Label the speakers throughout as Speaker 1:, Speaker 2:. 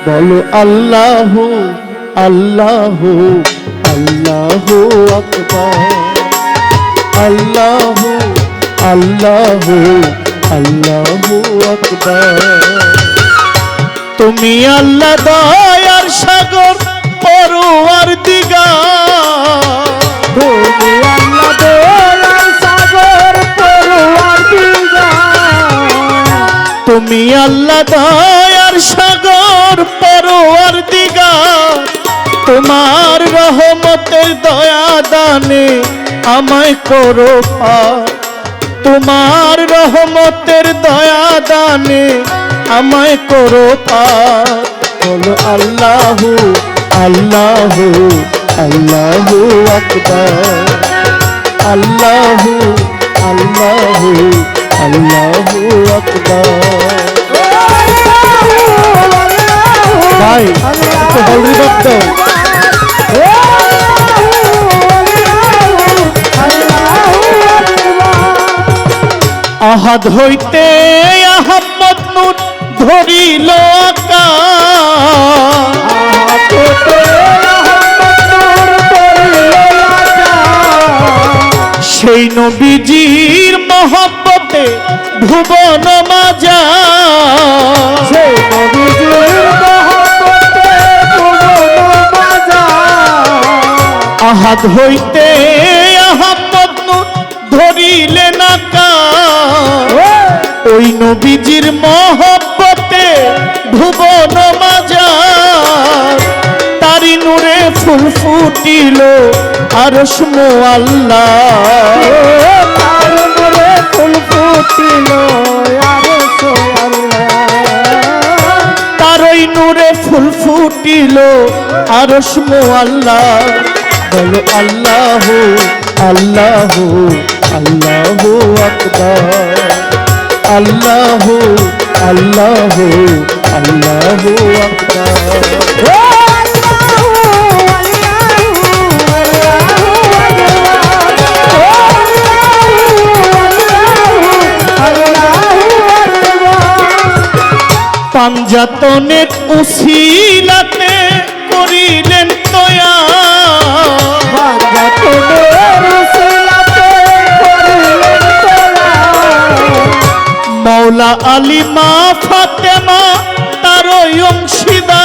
Speaker 1: বলো আল্লাহু আল্লাহু আল্লাহু আকবার, আল্লাহু আল্লাহু আল্লাহু আকবার। তুমি আল্লাহ দয়ার সাগর পরওয়ারদিগার,
Speaker 2: তুমি আল্লাহ দয়ার সাগর পরওয়ারদিগার,
Speaker 1: তুমি আল্লাহ দয়ার সাগর পরওয়ারদিগার। তোমার রহমতের দয়া দানে আমায় করো পার, তোমার রহমতের দয়া দানে আমায় করো পার। বলো আল্লাহু আল্লাহু আল্লাহু আকবার, আল্লাহু আল্লাহু আল্লাহু আকবার। ভাই একটু হলরি বাদ দাও। আহাদ হইতে আহম্মদ নূর ধরিল আকাশ, সেই নবীজির মহব্বতে ভুবন মাজা,
Speaker 2: সেই নবীজির মহব্বতে ভুবন মাজা।
Speaker 1: আহাদ হইতে আহম্মদ নূর ধরিলেন আকাশ, ওই নবীজির মহব্বতে ভুবন মাজা। তারি নূরে ফুল ফুটিল আরশ মুআল্লাহ,
Speaker 2: তার নূরে ফুল ফুটিল আরশ আল্লাহ,
Speaker 1: তার ওই নূরে ফুল ফুটিল আরশ মুআল্লাহ। বলো আল্লাহু আল্লাহু আল্লাহু আকবার, আল্লাহু আল্লাহু আল্লাহু আকবার। পাঞ্জাতনের উসিলাতে করিলেন তয়া, মৌলা আলী মা ফাতেমা তার অংশীদার,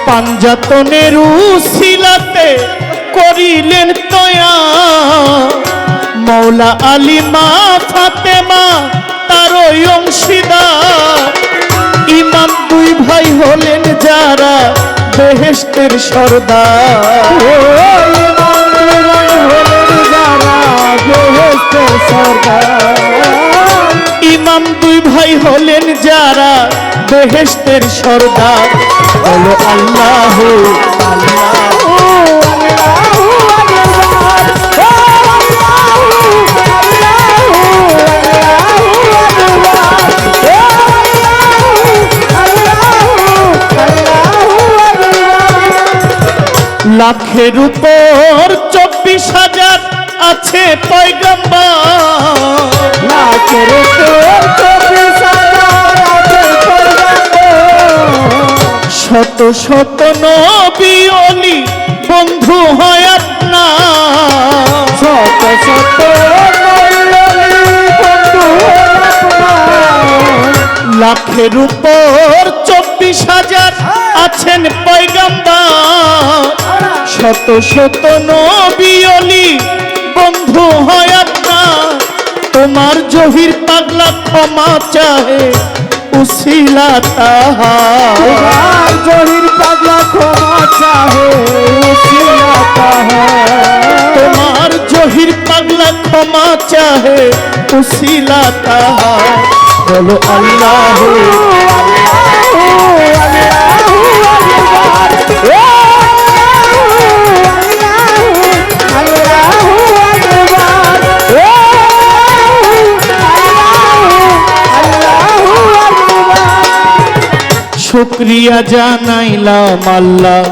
Speaker 1: পাঞ্জাতনের উসিলাতে করিলেন তয়া, মৌলা আলী মা ফাতেমা তার অংশীদার। ইমাম দুই ভাই হলেন যারা বেহেশতের সর্দার, ইমাম দুই ভাই হলেন যারা বেহেশতের সর্দার। বলো আল্লাহু আল্লাহু লাখের উপর 24,000 আছে পয়গম্বর,
Speaker 2: লাখের উপর 24,000 আছে পয়গম্বর,
Speaker 1: শত শত নবী ওলি বন্ধু হয় আপনার,
Speaker 2: শত শত নবী বন্ধু হয় আপনার।
Speaker 1: লাখের উপর 24,000 আছেন পয়গম্বর, শত শত নবী ওলি বন্ধু হয় আপনার। তোমার জহির পাগলা ক্ষমা চাহে উসিলা তাহার,
Speaker 2: তোমার জহির পাগলা ক্ষমা চাহে উসিলা তাহার,
Speaker 1: তোমার জহির পাগলা ক্ষমা চাহে উসিলা তাহার। বলো আল্লাহু শুকরিয়া জানাইলাম আল্লাহ,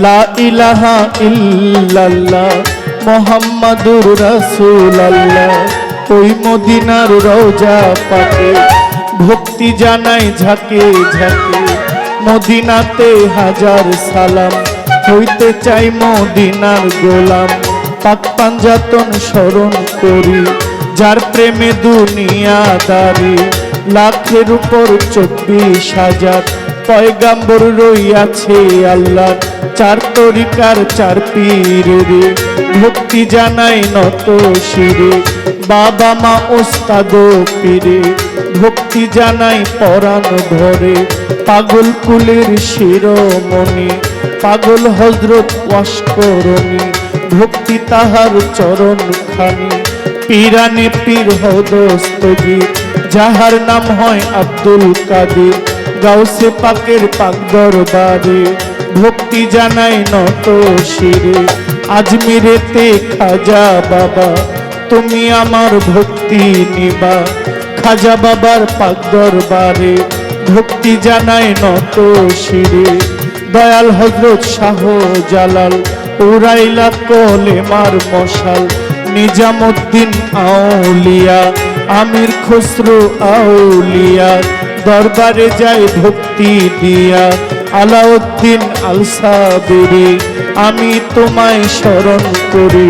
Speaker 1: লা ইলাহা ইল্লাল্লাহ মুহাম্মাদুর রাসূলুল্লাহ,
Speaker 2: ওই মদিনার রওজা পাকে ভক্তি জানাই ঝাঁকে ঝাঁকে মদিনাতে হাজার সালাম হইতে চাই মদিনার গোলাম পাক পাঞ্জাতন স্মরণ করি যার প্রেমে দুনিয়াদারি লাখের উপর 24,000 পয়গাম্বর রইয়াছে আল্লাহ চার তরিকার চার পীর রে ভক্তি জানাই নত শিরে বাবা মা ওস্তাদ পীরে ভক্তি জানাই পরাণ ধরে পাগল কুলের শিরোমণি পাগল হযরত ওয়াসকরণী ভক্তি তাহার চরণ খানি পীরানে পীর হদস্তগীর যাহার নাম হয় আব্দুল কাদের গাউসে পাকের পাক দরবারে ভক্তি জানাই নত শিরে আজমিরেতে খাজা বাবা তুমি আমার ভক্তি নিবা খাজা বাবার পাক দরবারে ভক্তি জানাই নত শিরে দয়াল হযরত শাহ জালাল উড়াইলা কলেমার মশাল নিজামুদ্দিন আউলিয়া আমির খসরু আউলিয়া দরবারে যাই ভক্তি দিয়া আলাউদ্দিন আল সাবিরি আমি তোমায় স্মরণ করি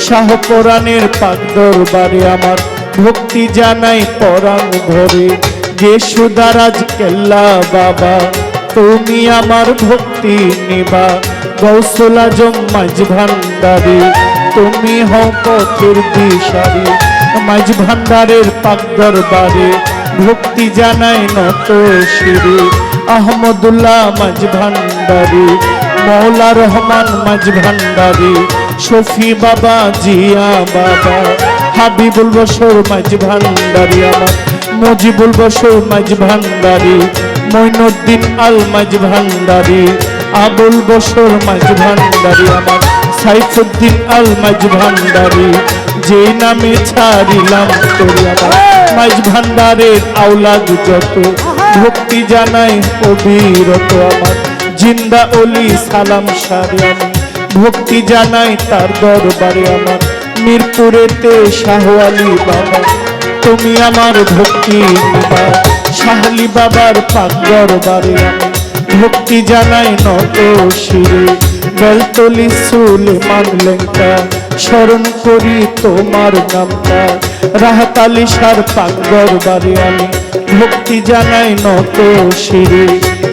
Speaker 2: শাহ পরাণের পাক দরবারে আমার ভক্তি জানাই পরাণ ধরে গেসুদারাজ কেল্লা বাবা তুমি আমার ভক্তি নিবা গৌসুল আজম মাঝ ভান্ডারী তুমি হও পথের দিশারি মাঝ ভান্ডারের পাক দরবারে ভক্তি জানাই নত শিরে আহমদুল্লাহ মাঝ ভান্ডারী মৌলা রহমান মাঝ ভান্ডারী শফি বাবা জিয়া বাবা হাবিবুল বশর মাঝ ভান্ডারী আমার মুজিবুল বশর মাঝ ভান্ডারী মঈনুদ্দিন আল মাঝ ভান্ডারী আবুল বশর মাঝ ভান্ডারী আমার সাইফুদ্দিন আল মাঝ ভান্ডারী যে নামে ছাড়িলাম তোরে আমার মাঝ ভান্ডারের আওলাদ যত ভক্তি জানাই অবিরত আমার জিন্দা অলি সালাম সারে আমি ভক্তি জানাই তার দরবারে আমার মিরপুরেতে শাহ আলী বাবা তুমি আমার ভক্তি নিবা শাহলি বাবার পাক দরবারে আমি ভক্তি জানাই নত শিরে বেলতলি সুলেমান লেঙ্কা স্মরণ করি তোমার নামটা রাহাত আলী শাহর পাক দরবারে আমি ভক্তি জানাই নত শিরে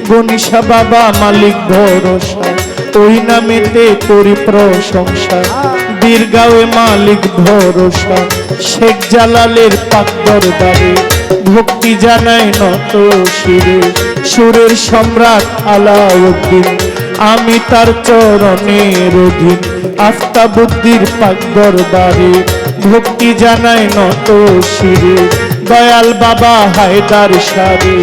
Speaker 2: গনিশা বাবা মালিক ভরসা ওই নামেতে করি প্রশংসা বীরগাঁওয়ে মালিক ভরসা শেখ জালালের পাক দরবারে ভক্তি জানাই নত শিরে সুরের সম্রাট আলাউদ্দিন আমি তার চরণের অধীন আফতাবুদ্দির পাক দরবারে ভক্তি জানাই নত শিরে দয়াল বাবা হায়দার সারে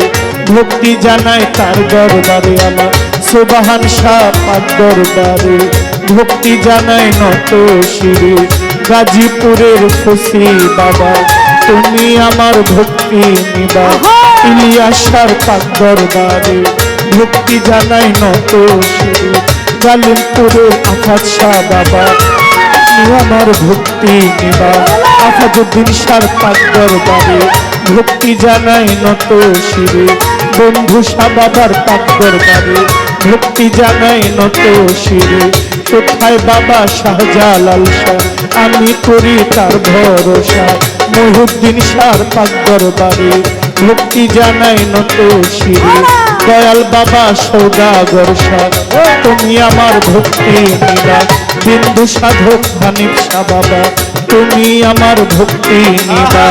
Speaker 2: ভক্তি জানাই তার দরবারে আমার সুবহান শাহ পাক দরবারে ভক্তি জানাই নত শিরে গাজীপুরের ফসি বাবা তুমি আমার ভক্তি নিবা ইলিয়াস শাহর পাক দরবারে ভক্তি জানাই নত শিরে গালিমপুরের আফাদ শাহ বাবা তুমি আমার ভক্তি নিবা আফাদুদ্দিন শাহর পাক দরবারে ভক্তি জানাই নত শিরে বন্ধু শাহ বাবার পাক দরবারে ভক্তি জানাই নত শিরে কোথায় বাবা শাহজালাল শাহ আমি করি তার ভরসা মহিউদ্দিন শাহর পাক দরবারে ভক্তি জানাই নত শিরে দয়াল বাবা সৌদাগর শাহ তুমি আমার ভক্তি নিবা বিন্দু সাধক হানিফ শাহ বাবা তুমি আমার ভক্তি নিবা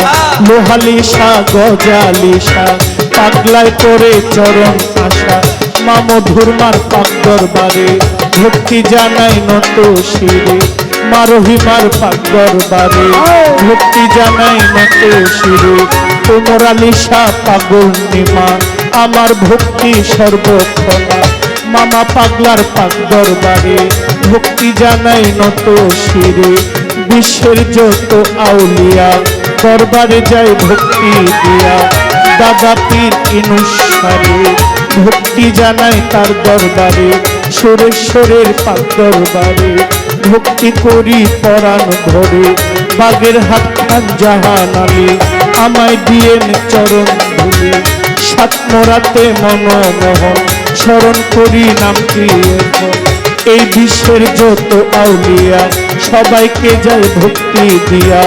Speaker 2: লোহালি শাহ গজালি শাহ পাগলায় করে চরণ আশা মামধুরমার পাক দরবারে ভক্তি জানাই নত শিরে মারহিমার পাক দরবারে ভক্তি জানাই নত শিরে তোমর আলী শাহ পাগল নিমা আমার ভক্তি সর্বক্ষণা মামা পাগলার পাক দরবারে ভক্তি জানাই নত শিরে বিশ্বের যত আউলিয়া দরবারে যাই ভক্তি দিয়া দাদা পীর ইনুসারে ভক্তি জানাই তার দরবারে সুরেশ্বরের পাক দরবারে ভক্তি করি পরাণ ধরে বাগের হাত খান জাহান আলী আমায় দিয়েন চরণ ধুলি সাত মোরাতে মনমোহন স্মরণ করি নামটি এখন এই বিশ্বের যত আউলিয়া সবাইকে যায় ভক্তি দিয়া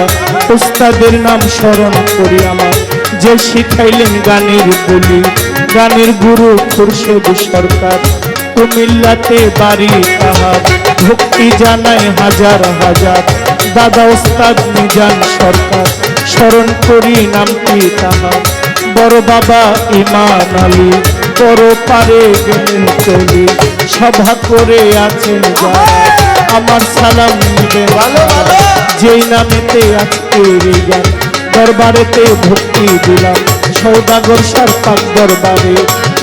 Speaker 2: উস্তাদের নাম স্মরণ করি আমার যে শিখাইলেন গানের বলি গানের গুরু খুরশেদ সরকার কুমিল্লাতে বাড়ি তাহার ভক্তি জানায় হাজার হাজার দাদা ওস্তাদ মিজান সরকার স্মরণ করি নামটি তাহার বড় বাবা ইমান আলী বড় পারে গেলেন চলি সভা করে আছেন যারা আমার সালাম নিবেন যেই নামেতে আজকে এই গান দরবারেতে ভক্তি দিলাম সৌদাগর সার পাক দরবারে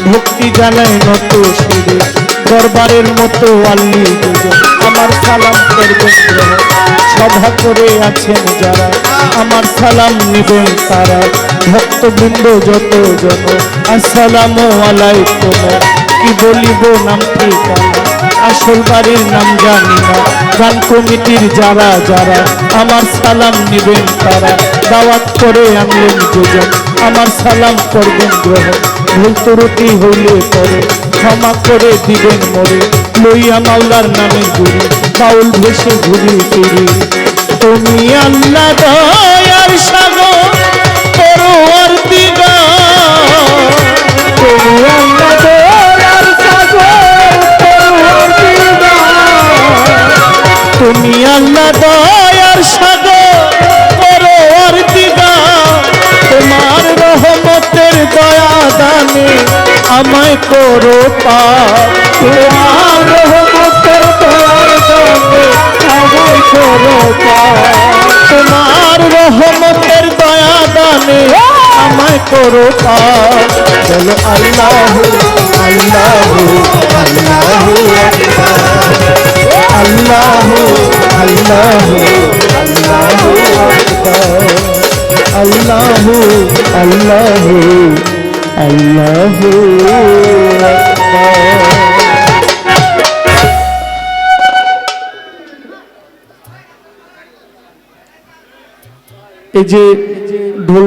Speaker 2: ভক্তি জানায় নত সুরে দরবারের মতো আল্লি দুজন আমার সালাম করবেন গ্রহণ সভা করে আছেন যারা আমার সালাম নিবেন তারা ভক্তবৃন্দ যত জন আসসালামু আলাইকুম কি বলিব নাম ঠিকানা আসল বাড়ির নাম জানি না গান কমিটির যারা যারা আমার সালাম নিবেন তারা দাওয়াত করে আনলেন দুজন আমার সালাম করবেন গ্রহণ ভুল ত্রুটি হইলে পরে ক্ষমা করে দিবেন মরে লইয়া মাওলার নামে ঘুরি বাউল ভেসে ঘুরি ফিরি তুমি আল্লাহ দয়ার সাগর পরোয়ার দিগা তুমি আল্লাহ দয়ার সাগর পরোয়ার দিগা তুমি আল্লাহ দয়ার সাগর পরোয়ার দিগা তোমার রহমতের দয়া দানে আমায় করো পার তোমার রহমতের দয়া দানে আমায় করো পার তোমার রহমতের দয়া দানে আমায় করো পার বলো আল্লাহ আল্লাহ আল্লাহ আল্লাহ আল্লাহ আল্লাহ আল্লাহ আল্লাহ এই যে ঢোলটা